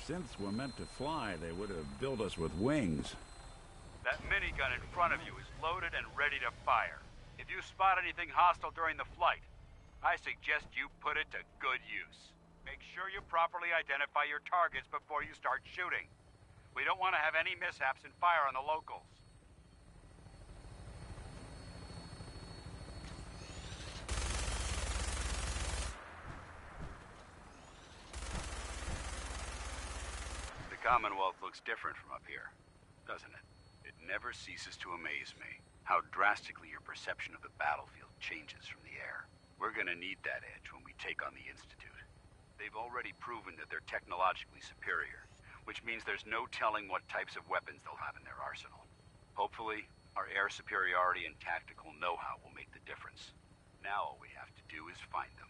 synths were meant to fly, they would have built us with wings. That minigun in front of you is loaded and ready to fire. If you spot anything hostile during the flight, I suggest you put it to good use. Make sure you properly identify your targets before you start shooting. We don't want to have any mishaps and fire on the locals. The Commonwealth looks different from up here, doesn't it? It never ceases to amaze me how drastically your perception of the battlefield changes from the air. We're gonna need that edge when we take on the Institute. They've already proven that they're technologically superior, which means there's no telling what types of weapons they'll have in their arsenal. Hopefully, our air superiority and tactical know-how will make the difference. Now all we have to do is find them.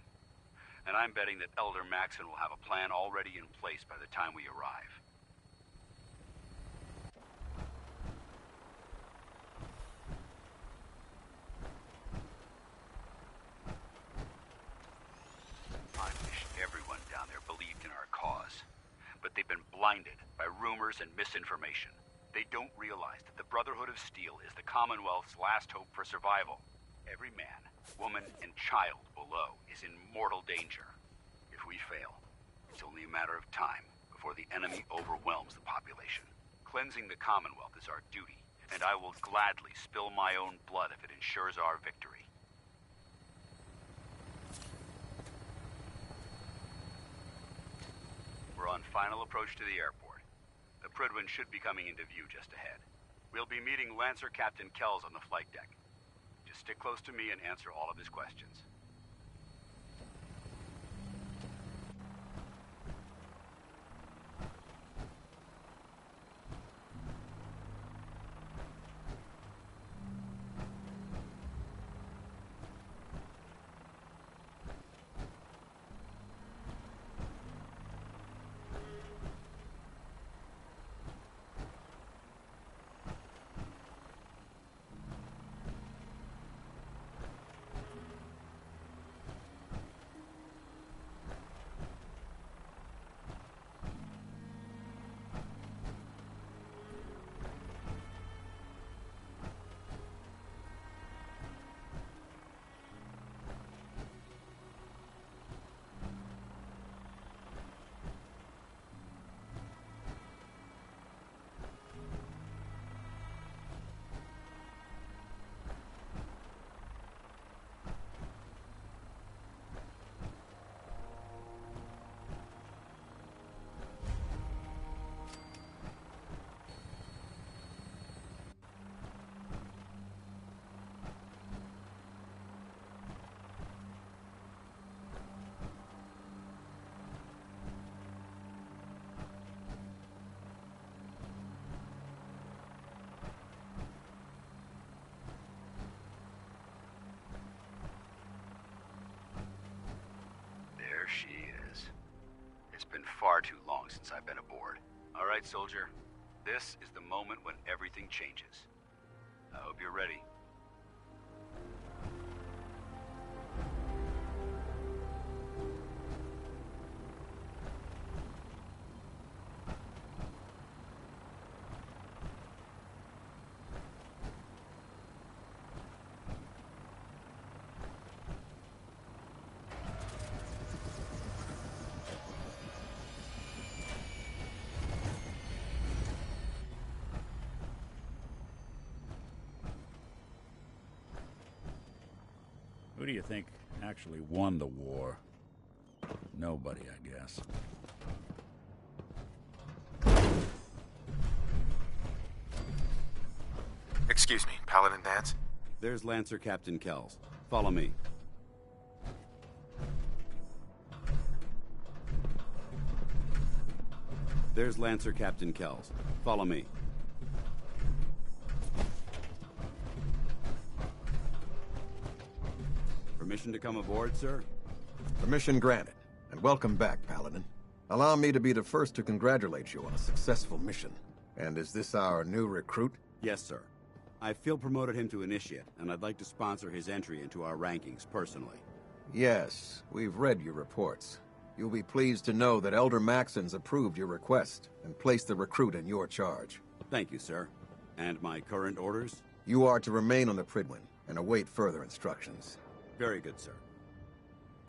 And I'm betting that Elder Maxson will have a plan already in place by the time we arrive. I wish everyone down there believed in our cause. But they've been blinded by rumors and misinformation. They don't realize that the Brotherhood of Steel is the Commonwealth's last hope for survival. Every man, woman, and child below is in mortal danger. If we fail, it's only a matter of time before the enemy overwhelms the population. Cleansing the Commonwealth is our duty, and I will gladly spill my own blood if it ensures our victory. We're on final approach to the airport. The Prydwen should be coming into view just ahead. We'll be meeting Lancer Captain Kells on the flight deck. Just stick close to me and answer all of his questions. There she is. It's been far too long since I've been aboard. All right, soldier. This is the moment when everything changes. I hope you're ready. Who do you think actually won the war? Nobody, I guess. Excuse me, Paladin Danse? There's Lancer Captain Kells. Follow me. There's Lancer Captain Kells. Follow me. Permission to come aboard, sir? Permission granted. And welcome back, Paladin. Allow me to be the first to congratulate you on a successful mission. And is this our new recruit? Yes, sir. I feel promoted him to initiate, and I'd like to sponsor his entry into our rankings personally. Yes, we've read your reports. You'll be pleased to know that Elder Maxon's approved your request and placed the recruit in your charge. Thank you, sir. And my current orders? You are to remain on the Prydwen and await further instructions. Very good, sir.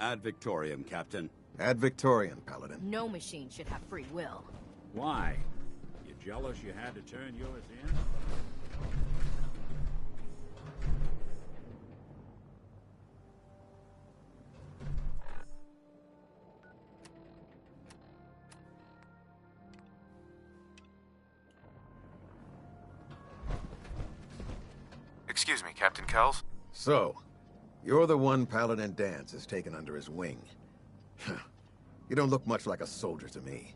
Ad Victoriam, Captain. Ad Victoriam, Paladin. No machine should have free will. Why? You jealous you had to turn yours in? Excuse me, Captain Kells? So, you're the one Paladin Danse has taken under his wing. You don't look much like a soldier to me.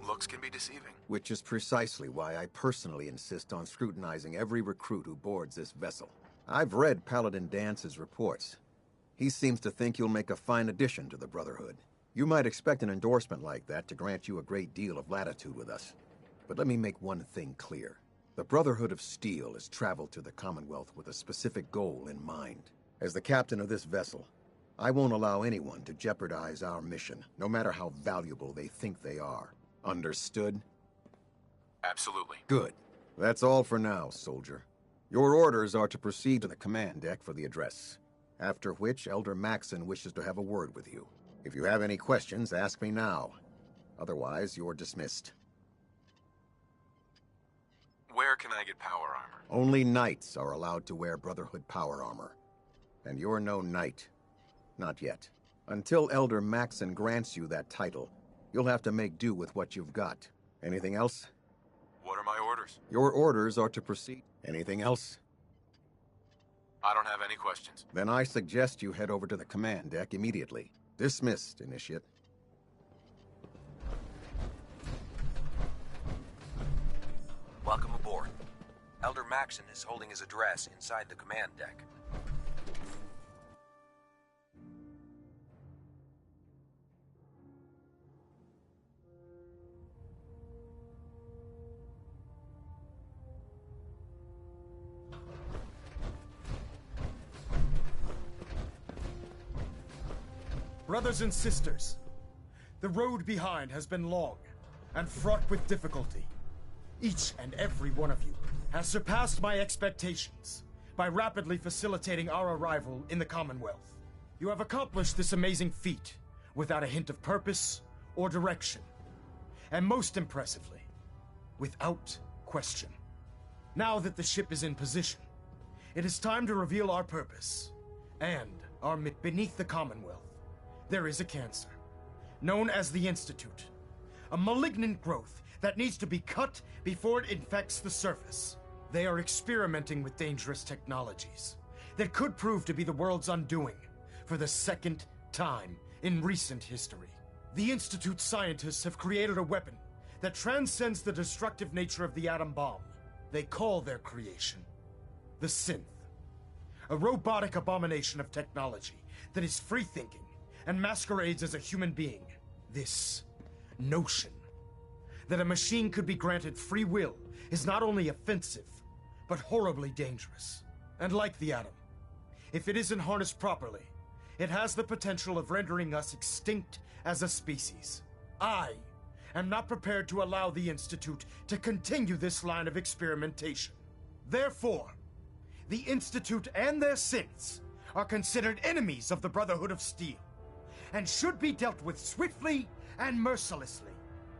Looks can be deceiving. Which is precisely why I personally insist on scrutinizing every recruit who boards this vessel. I've read Paladin Dance's reports. He seems to think you'll make a fine addition to the Brotherhood. You might expect an endorsement like that to grant you a great deal of latitude with us. But let me make one thing clear. The Brotherhood of Steel has traveled to the Commonwealth with a specific goal in mind. As the captain of this vessel, I won't allow anyone to jeopardize our mission, no matter how valuable they think they are. Understood? Absolutely. Good. That's all for now, soldier. Your orders are to proceed to the command deck for the address, after which Elder Maxon wishes to have a word with you. If you have any questions, ask me now. Otherwise, you're dismissed. Where can I get power armor? Only knights are allowed to wear Brotherhood power armor. And you're no knight. Not yet. Until Elder Maxon grants you that title, you'll have to make do with what you've got. Anything else? What are my orders? Your orders are to proceed. Anything else? I don't have any questions. Then I suggest you head over to the command deck immediately. Dismissed, Initiate. Welcome aboard. Elder Maxon is holding his address inside the command deck. Brothers and sisters, the road behind has been long and fraught with difficulty. Each and every one of you has surpassed my expectations by rapidly facilitating our arrival in the Commonwealth. You have accomplished this amazing feat without a hint of purpose or direction, and most impressively, without question. Now that the ship is in position, it is time to reveal our purpose and our beneath the Commonwealth. There is a cancer, known as the Institute, a malignant growth that needs to be cut before it infects the surface. They are experimenting with dangerous technologies that could prove to be the world's undoing for the second time in recent history. The Institute scientists have created a weapon that transcends the destructive nature of the atom bomb. They call their creation the Synth, a robotic abomination of technology that is free-thinking and masquerades as a human being. This notion that a machine could be granted free will is not only offensive, but horribly dangerous. And like the atom, if it isn't harnessed properly, it has the potential of rendering us extinct as a species. I am not prepared to allow the Institute to continue this line of experimentation. Therefore, the Institute and their synths are considered enemies of the Brotherhood of Steel, and should be dealt with swiftly and mercilessly.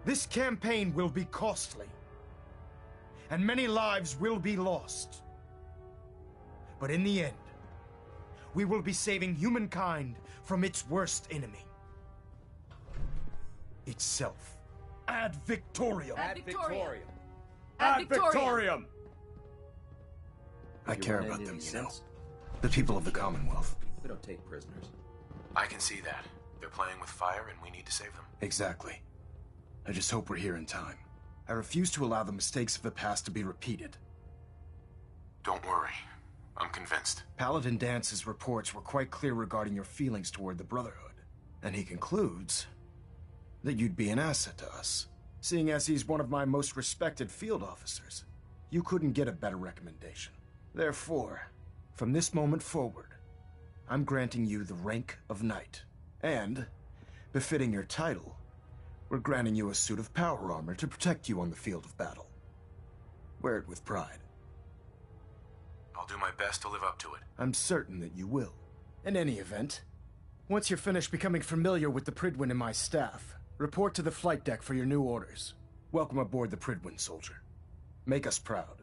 This campaign will be costly, and many lives will be lost. But in the end, we will be saving humankind from its worst enemy. Itself. Ad Victoriam! Ad Victoriam! Ad Victoriam! I care about them, you know. The people of the Commonwealth. We don't take prisoners. I can see that. They're playing with fire and we need to save them. Exactly. I just hope we're here in time. I refuse to allow the mistakes of the past to be repeated. Don't worry. I'm convinced. Paladin Dance's reports were quite clear regarding your feelings toward the Brotherhood. And he concludes that you'd be an asset to us. Seeing as he's one of my most respected field officers, you couldn't get a better recommendation. Therefore, from this moment forward, I'm granting you the rank of knight. And, befitting your title, we're granting you a suit of power armor to protect you on the field of battle. Wear it with pride. I'll do my best to live up to it. I'm certain that you will. In any event, once you're finished becoming familiar with the Prydwen and my staff, report to the flight deck for your new orders. Welcome aboard the Prydwen, soldier. Make us proud.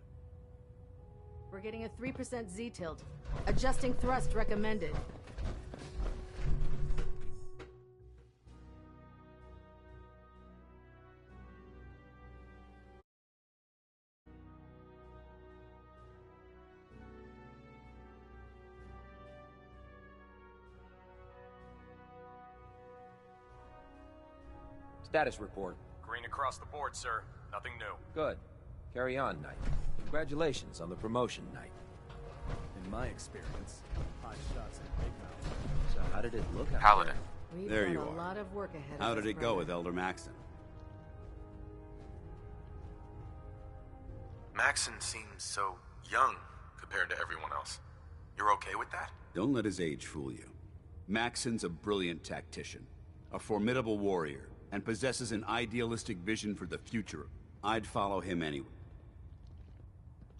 We're getting a 3% Z-tilt. Adjusting thrust recommended. Status report. Green across the board, sir. Nothing new. Good. Carry on, Knight. Congratulations on the promotion, Knight. In my experience, hot shots at big mouth. So how did it look out Paladin. We've There got you a are. lot of work ahead How of us, did it go brother. with Elder Maxon? Maxon seems so young compared to everyone else. You're okay with that? Don't let his age fool you. Maxon's a brilliant tactician, a formidable warrior, and possesses an idealistic vision for the future. I'd follow him anyway.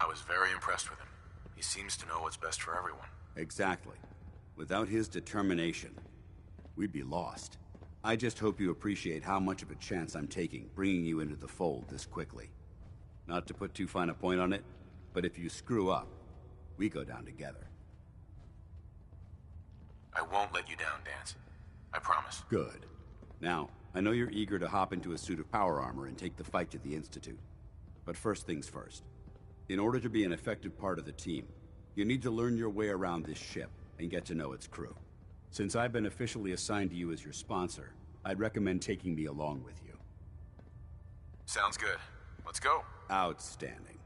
I was very impressed with him. He seems to know what's best for everyone. Exactly. Without his determination, we'd be lost. I just hope you appreciate how much of a chance I'm taking bringing you into the fold this quickly. Not to put too fine a point on it, but if you screw up, we go down together. I won't let you down, Dance. I promise. Good. Now, I know you're eager to hop into a suit of power armor and take the fight to the Institute. But first things first. In order to be an effective part of the team, you need to learn your way around this ship and get to know its crew. Since I've been officially assigned to you as your sponsor, I'd recommend taking me along with you. Sounds good. Let's go. Outstanding.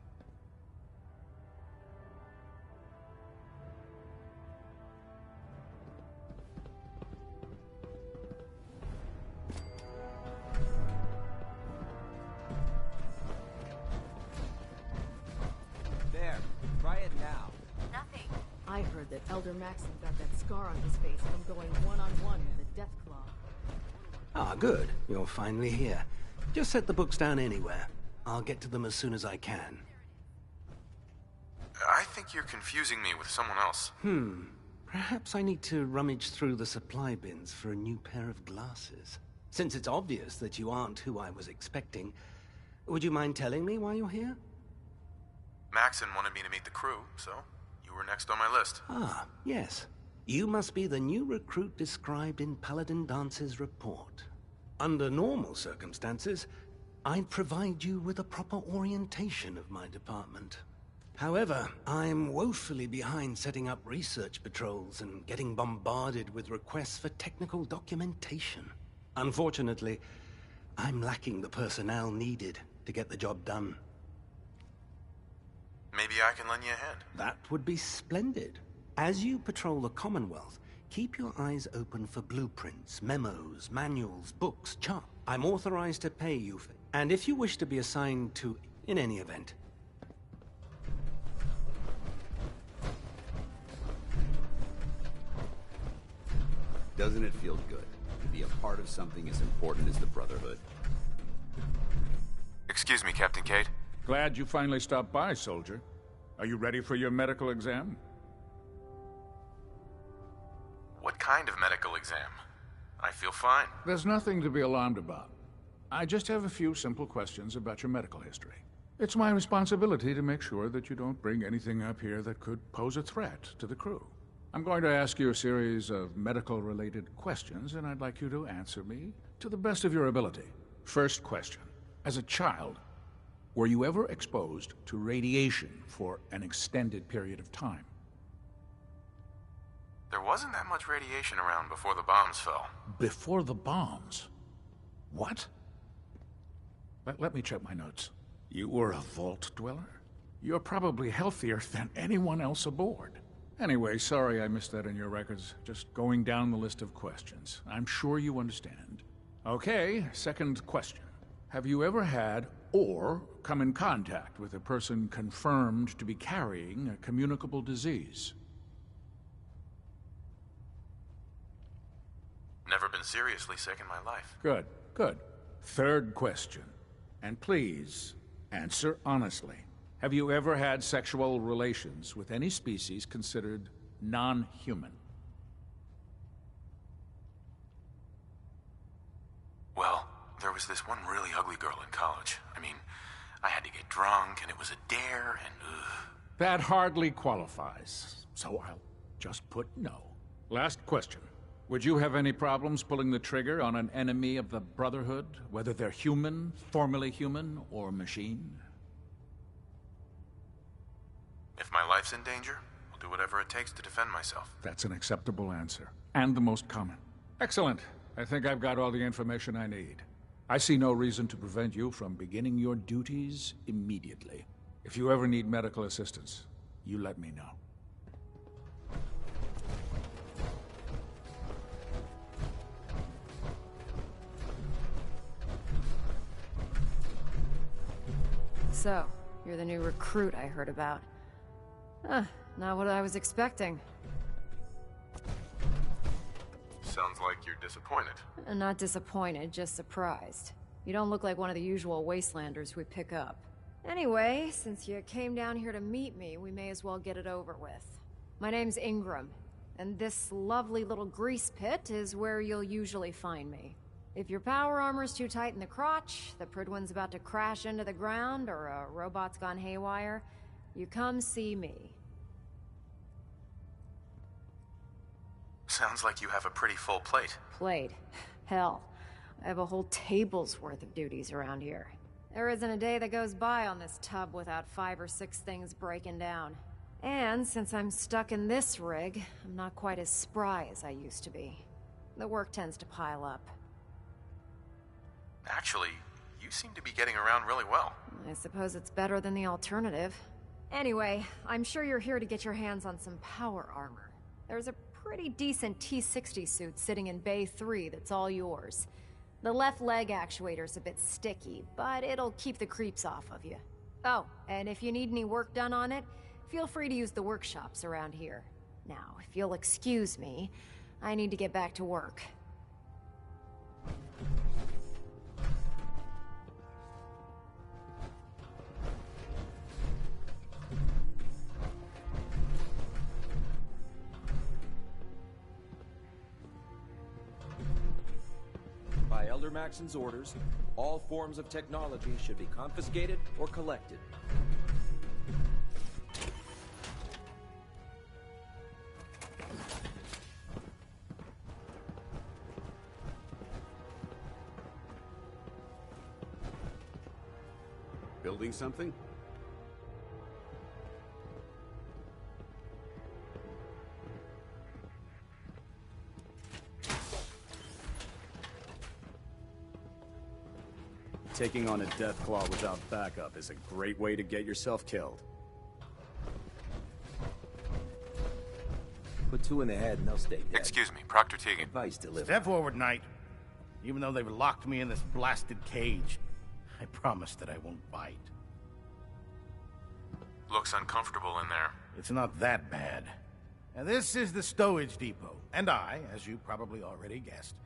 There. Try it now. Nothing. I heard that Elder Maxon got that scar on his face from going one-on-one with the Deathclaw. Ah, good. You're finally here. Just set the books down anywhere. I'll get to them as soon as I can. I think you're confusing me with someone else. Perhaps I need to rummage through the supply bins for a new pair of glasses. Since it's obvious that you aren't who I was expecting, would you mind telling me why you're here? Maxon wanted me to meet the crew, so you were next on my list. Ah, yes. You must be the new recruit described in Paladin Dance's report. Under normal circumstances, I'd provide you with a proper orientation of my department. However, I'm woefully behind setting up research patrols and getting bombarded with requests for technical documentation. Unfortunately, I'm lacking the personnel needed to get the job done. Maybe I can lend you a hand. That would be splendid. As you patrol the Commonwealth, keep your eyes open for blueprints, memos, manuals, books, charts. I'm authorized to pay you for... And if you wish to be assigned to... in any event. Doesn't it feel good to be a part of something as important as the Brotherhood? Excuse me, Captain Cade. Glad you finally stopped by, soldier. Are you ready for your medical exam? What kind of medical exam? I feel fine. There's nothing to be alarmed about. I just have a few simple questions about your medical history. It's my responsibility to make sure that you don't bring anything up here that could pose a threat to the crew. I'm going to ask you a series of medical-related questions, and I'd like you to answer me to the best of your ability. First question. As a child, were you ever exposed to radiation for an extended period of time? There wasn't that much radiation around before the bombs fell. Before the bombs? What? Let me check my notes. You were a vault dweller? You're probably healthier than anyone else aboard. Anyway, sorry I missed that in your records. Just going down the list of questions. I'm sure you understand. Okay, second question. Have you ever had or come in contact with a person confirmed to be carrying a communicable disease? Never been seriously sick in my life. Good, good. Third question. And please, answer honestly. Have you ever had sexual relations with any species considered non-human? Well, there was this one really ugly girl in college. I mean, I had to get drunk, and it was a dare, and That hardly qualifies, so I'll just put no. Last question. Would you have any problems pulling the trigger on an enemy of the Brotherhood, whether they're human, formerly human, or machine? If my life's in danger, I'll do whatever it takes to defend myself. That's an acceptable answer, and the most common. Excellent. I think I've got all the information I need. I see no reason to prevent you from beginning your duties immediately. If you ever need medical assistance, you let me know. So, you're the new recruit I heard about. Not what I was expecting. Sounds like you're disappointed. Not disappointed, just surprised. You don't look like one of the usual wastelanders we pick up. Anyway, since you came down here to meet me, we may as well get it over with. My name's Ingram, and this lovely little grease pit is where you'll usually find me. If your power armor's too tight in the crotch, the Prydwen's about to crash into the ground, or a robot's gone haywire, you come see me. Sounds like you have a pretty full plate. Plate? Hell, I have a whole table's worth of duties around here. There isn't a day that goes by on this tub without 5 or 6 things breaking down. And since I'm stuck in this rig, I'm not quite as spry as I used to be. The work tends to pile up. Actually, you seem to be getting around really well. I suppose it's better than the alternative. Anyway, I'm sure you're here to get your hands on some power armor. There's a pretty decent T-60 suit sitting in Bay 3 that's all yours. The left leg actuator's a bit sticky, but it'll keep the creeps off of you. Oh, and if you need any work done on it, feel free to use the workshops around here. Now, if you'll excuse me, I need to get back to work. By Elder Maxon's orders, all forms of technology should be confiscated or collected. Building something? Taking on a Deathclaw without backup is a great way to get yourself killed. Put 2 in the head and they'll stay dead. Excuse me, Proctor Tegan. Advice delivered. Step forward, Knight. Even though they've locked me in this blasted cage, I promise that I won't bite. Looks uncomfortable in there. It's not that bad. Now, this is the stowage depot, and I, as you probably already guessed,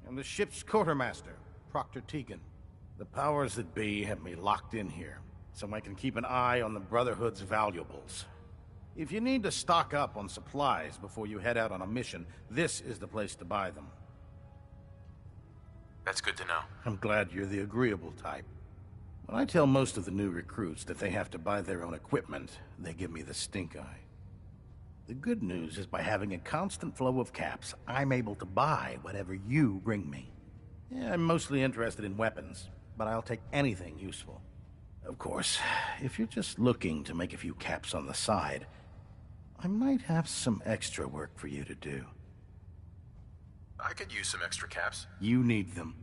am the ship's quartermaster, Proctor Tegan. The powers that be have me locked in here, so I can keep an eye on the Brotherhood's valuables. If you need to stock up on supplies before you head out on a mission, this is the place to buy them. That's good to know. I'm glad you're the agreeable type. When I tell most of the new recruits that they have to buy their own equipment, they give me the stink eye. The good news is by having a constant flow of caps, I'm able to buy whatever you bring me. Yeah, I'm mostly interested in weapons, but I'll take anything useful. Of course, if you're just looking to make a few caps on the side, I might have some extra work for you to do. I could use some extra caps. You need them,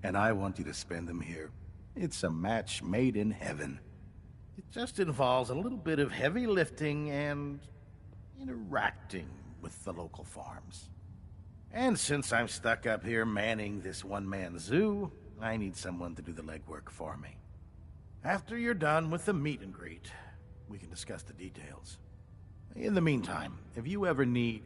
and I want you to spend them here. It's a match made in heaven. It just involves a little bit of heavy lifting and interacting with the local farms. And since I'm stuck up here manning this one-man zoo, I need someone to do the legwork for me. After you're done with the meet and greet, we can discuss the details. In the meantime, if you ever need...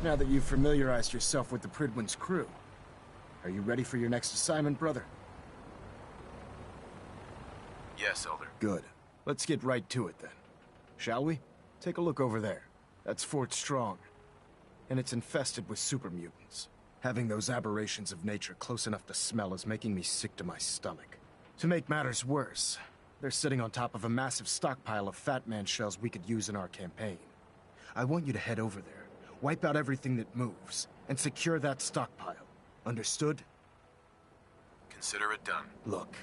Now that you've familiarized yourself with the Prydwen's crew, are you ready for your next assignment, brother? Yes, Elder. Good. Let's get right to it then. Shall we? Take a look over there. That's Fort Strong. And it's infested with super mutants. Having those aberrations of nature close enough to smell is making me sick to my stomach. To make matters worse, they're sitting on top of a massive stockpile of Fat Man shells we could use in our campaign. I want you to head over there, wipe out everything that moves, and secure that stockpile. Understood? Consider it done. Look,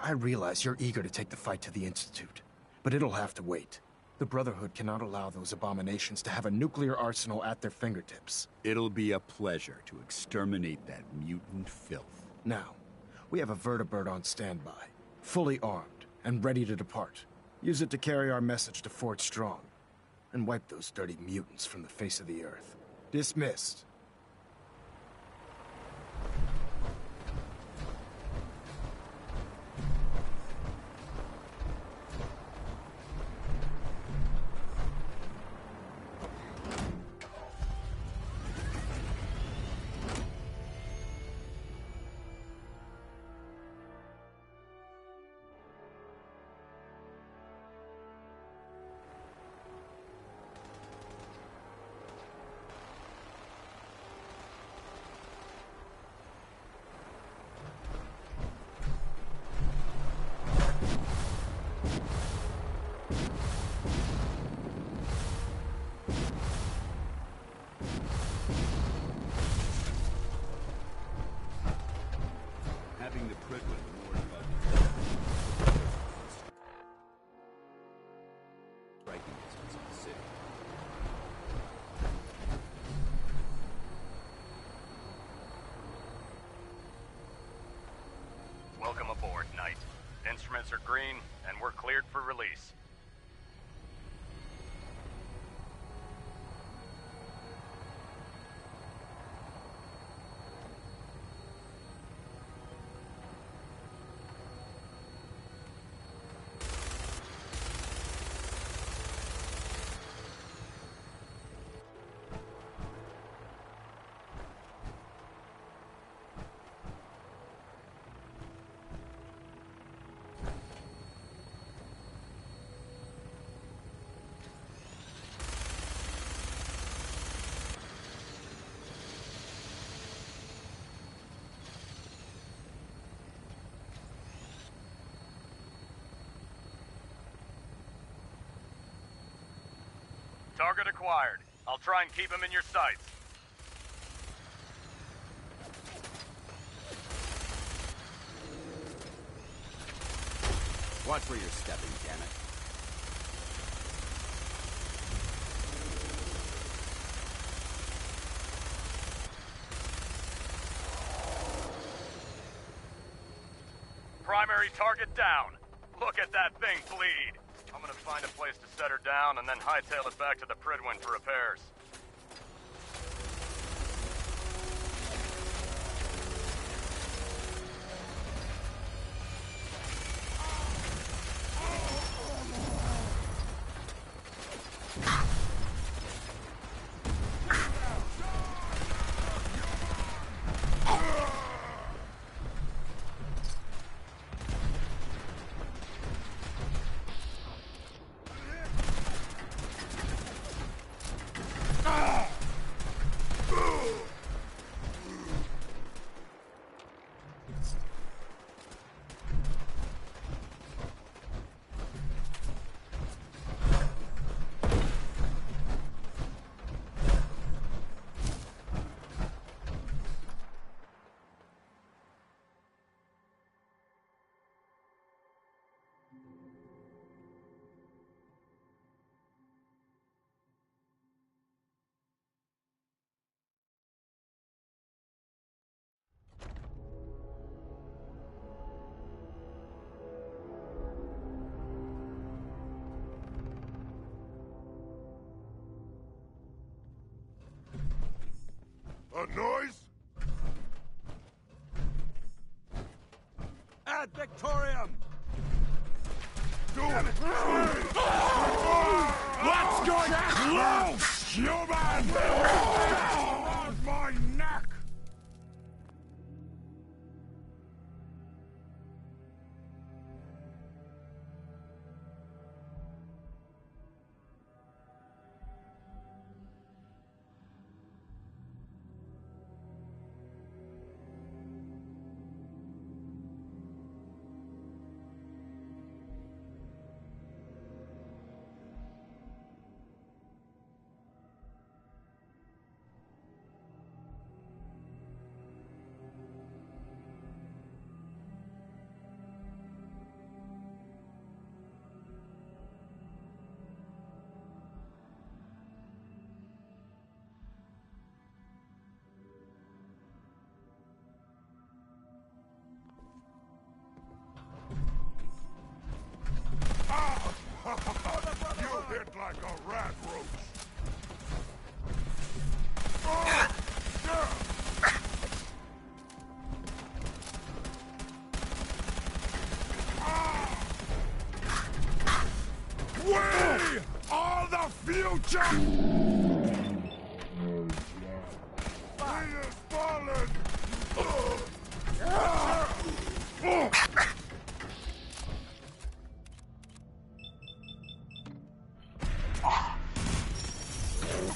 I realize you're eager to take the fight to the Institute, but it'll have to wait. The Brotherhood cannot allow those abominations to have a nuclear arsenal at their fingertips. It'll be a pleasure to exterminate that mutant filth. Now, we have a vertibird on standby, fully armed and ready to depart. Use it to carry our message to Fort Strong, and wipe those dirty mutants from the face of the earth. Dismissed. Having the Prydwen warn about the striking distance of the city. Welcome aboard, Knight. Instruments are green, and we're cleared for release. Target acquired. I'll try and keep him in your sights. Watch where you're stepping, damn it. Primary target down. Look at that thing bleed. I'm gonna find a place to set her down and then hightail it back to the Prydwen for repairs. A noise? Ad Victorium! Do it! What's going on? Human! You hit like a rat roach. We are the future! He is fallen!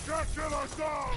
Can't kill us all!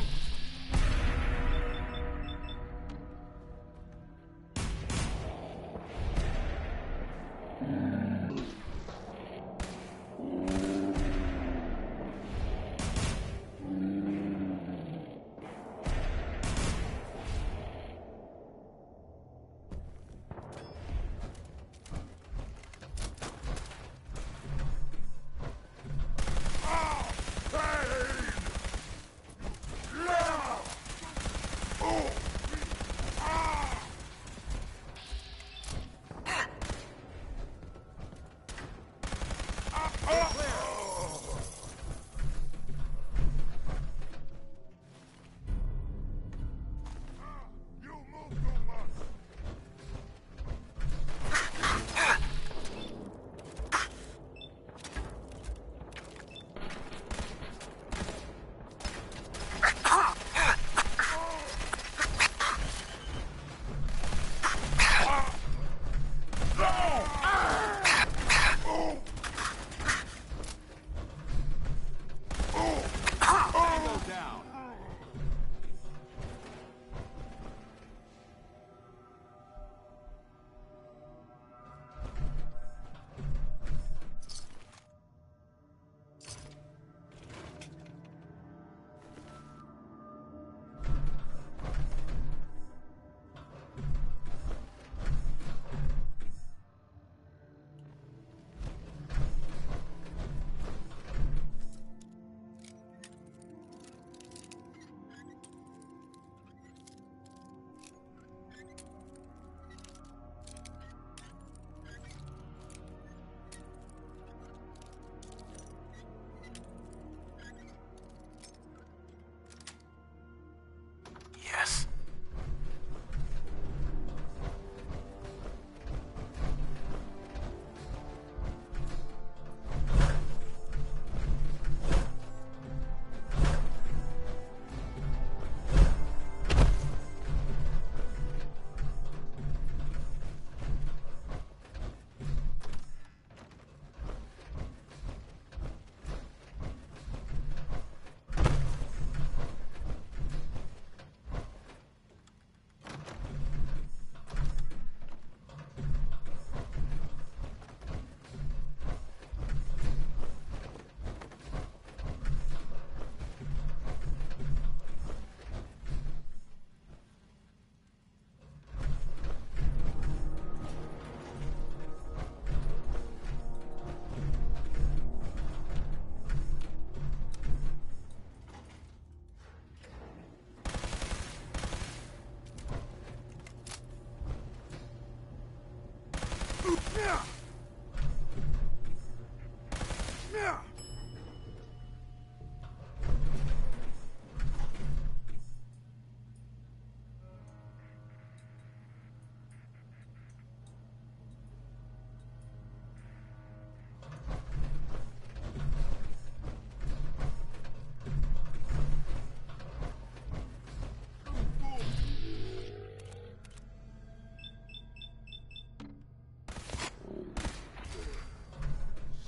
Yes.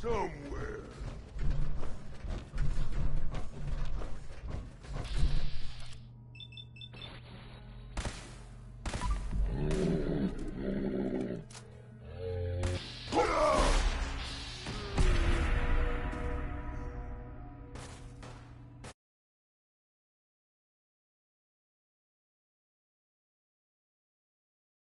Someone